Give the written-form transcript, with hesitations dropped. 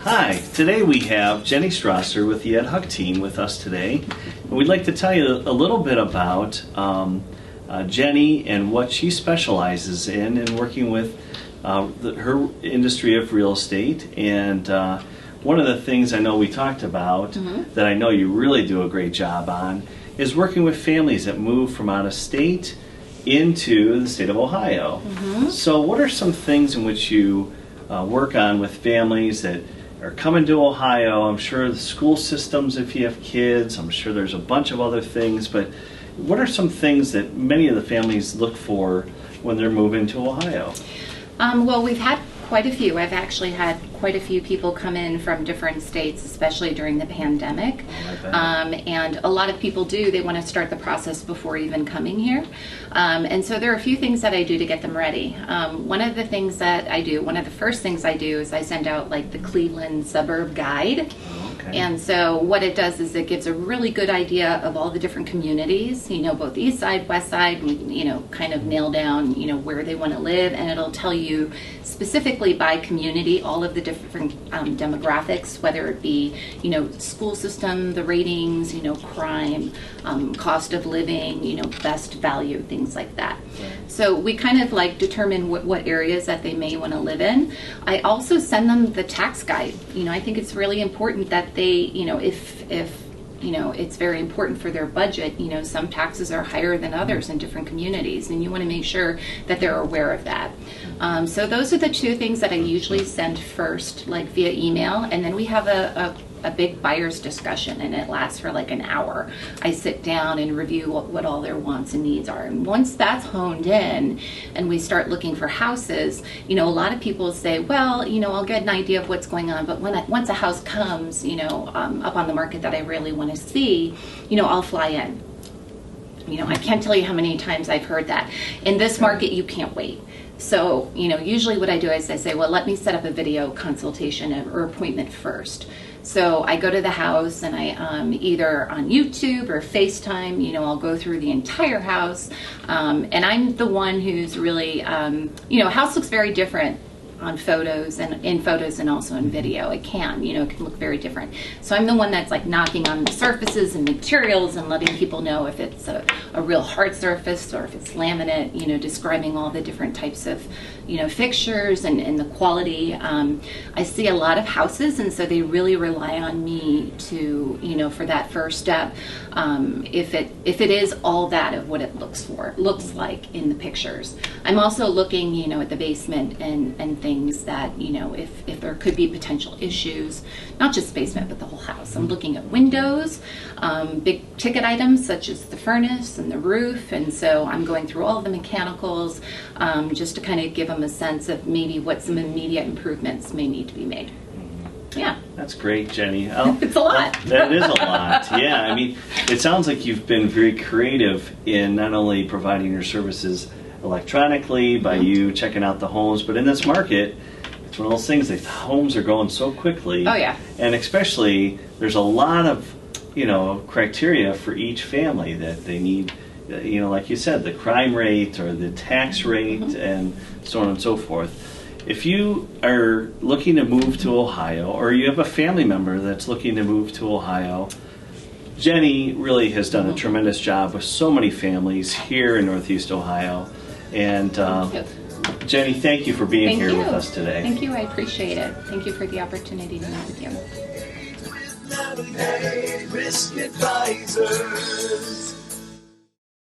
Hi, today we have Jenny Strasser with the Ed Huck team with us today. And we'd like to tell you a little bit about Jenny and what she specializes in working with her industry of real estate. And one of the things I know we talked about that I know you really do a great job on is working with families that move from out of state into the state of Ohio. So what are some things in which you work on with families that are coming to Ohio? I'm sure the school systems, if you have kids, I'm sure there's a bunch of other things, but what are some things that many of the families look for when they're moving to Ohio? Well, we've had quite a few. I've actually had quite a few people come in from different states, especially during the pandemic. And a lot of people they want to start the process before even coming here. And so there are a few things that I do to get them ready. One of the first things I do is I send out like the Cleveland Suburb Guide. And so what it does is it gives a really good idea of all the different communities, both east side, west side, kind of nail down, where they want to live. And it'll tell you specifically by community all of the different demographics, whether it be, school system, the ratings, crime, cost of living, best value, things like that. So we kind of like determine what areas that they may want to live in. I also send them the tax guide. I think it's really important that they, if it's very important for their budget. Some taxes are higher than others in different communities, and you want to make sure that they're aware of that. So those are the two things that I usually send first, like via email, and then we have a big buyer's discussion, and it lasts for like an hour. I sit down and review what all their wants and needs are, and once that's honed in and we start looking for houses, a lot of people say, well, I'll get an idea of what's going on, but once a house comes, up on the market that I really want to see, I'll fly in. I can't tell you how many times I've heard that. In this market, you can't wait. So, usually what I do is I say, well, let me set up a video consultation or appointment first. So I go to the house and I either on YouTube or FaceTime, I'll go through the entire house. And I'm the one who's really, house looks very different on photos and in photos and also in video. It can look very different. So I'm the one that's like knocking on the surfaces and materials and letting people know if it's a real hard surface or if it's laminate, describing all the different types of, fixtures and the quality. I see a lot of houses, and so they really rely on me to, for that first step. If it is all that of what it looks like in the pictures. I'm also looking, at the basement and things that, if there could be potential issues, not just basement, but the whole house. I'm looking at windows, big ticket items such as the furnace and the roof, and so I'm going through all of the mechanicals just to kind of give them a sense of maybe what some immediate improvements may need to be made. Yeah. That's great, Jenny. It's a lot. That is a lot. Yeah, I mean, it sounds like you've been very creative in not only providing your services electronically by you checking out the homes, but in this market, it's one of those things that homes are going so quickly. Oh, yeah. And especially, there's a lot of, criteria for each family that they need, like you said, the crime rate or the tax rate and so on and so forth. If you are looking to move to Ohio, or you have a family member that's looking to move to Ohio, Jenny really has done a tremendous job with so many families here in Northeast Ohio. And Jenny, thank you for being here with us today. Thank you. I appreciate it. Thank you for the opportunity to meet with you. Risk Advisors.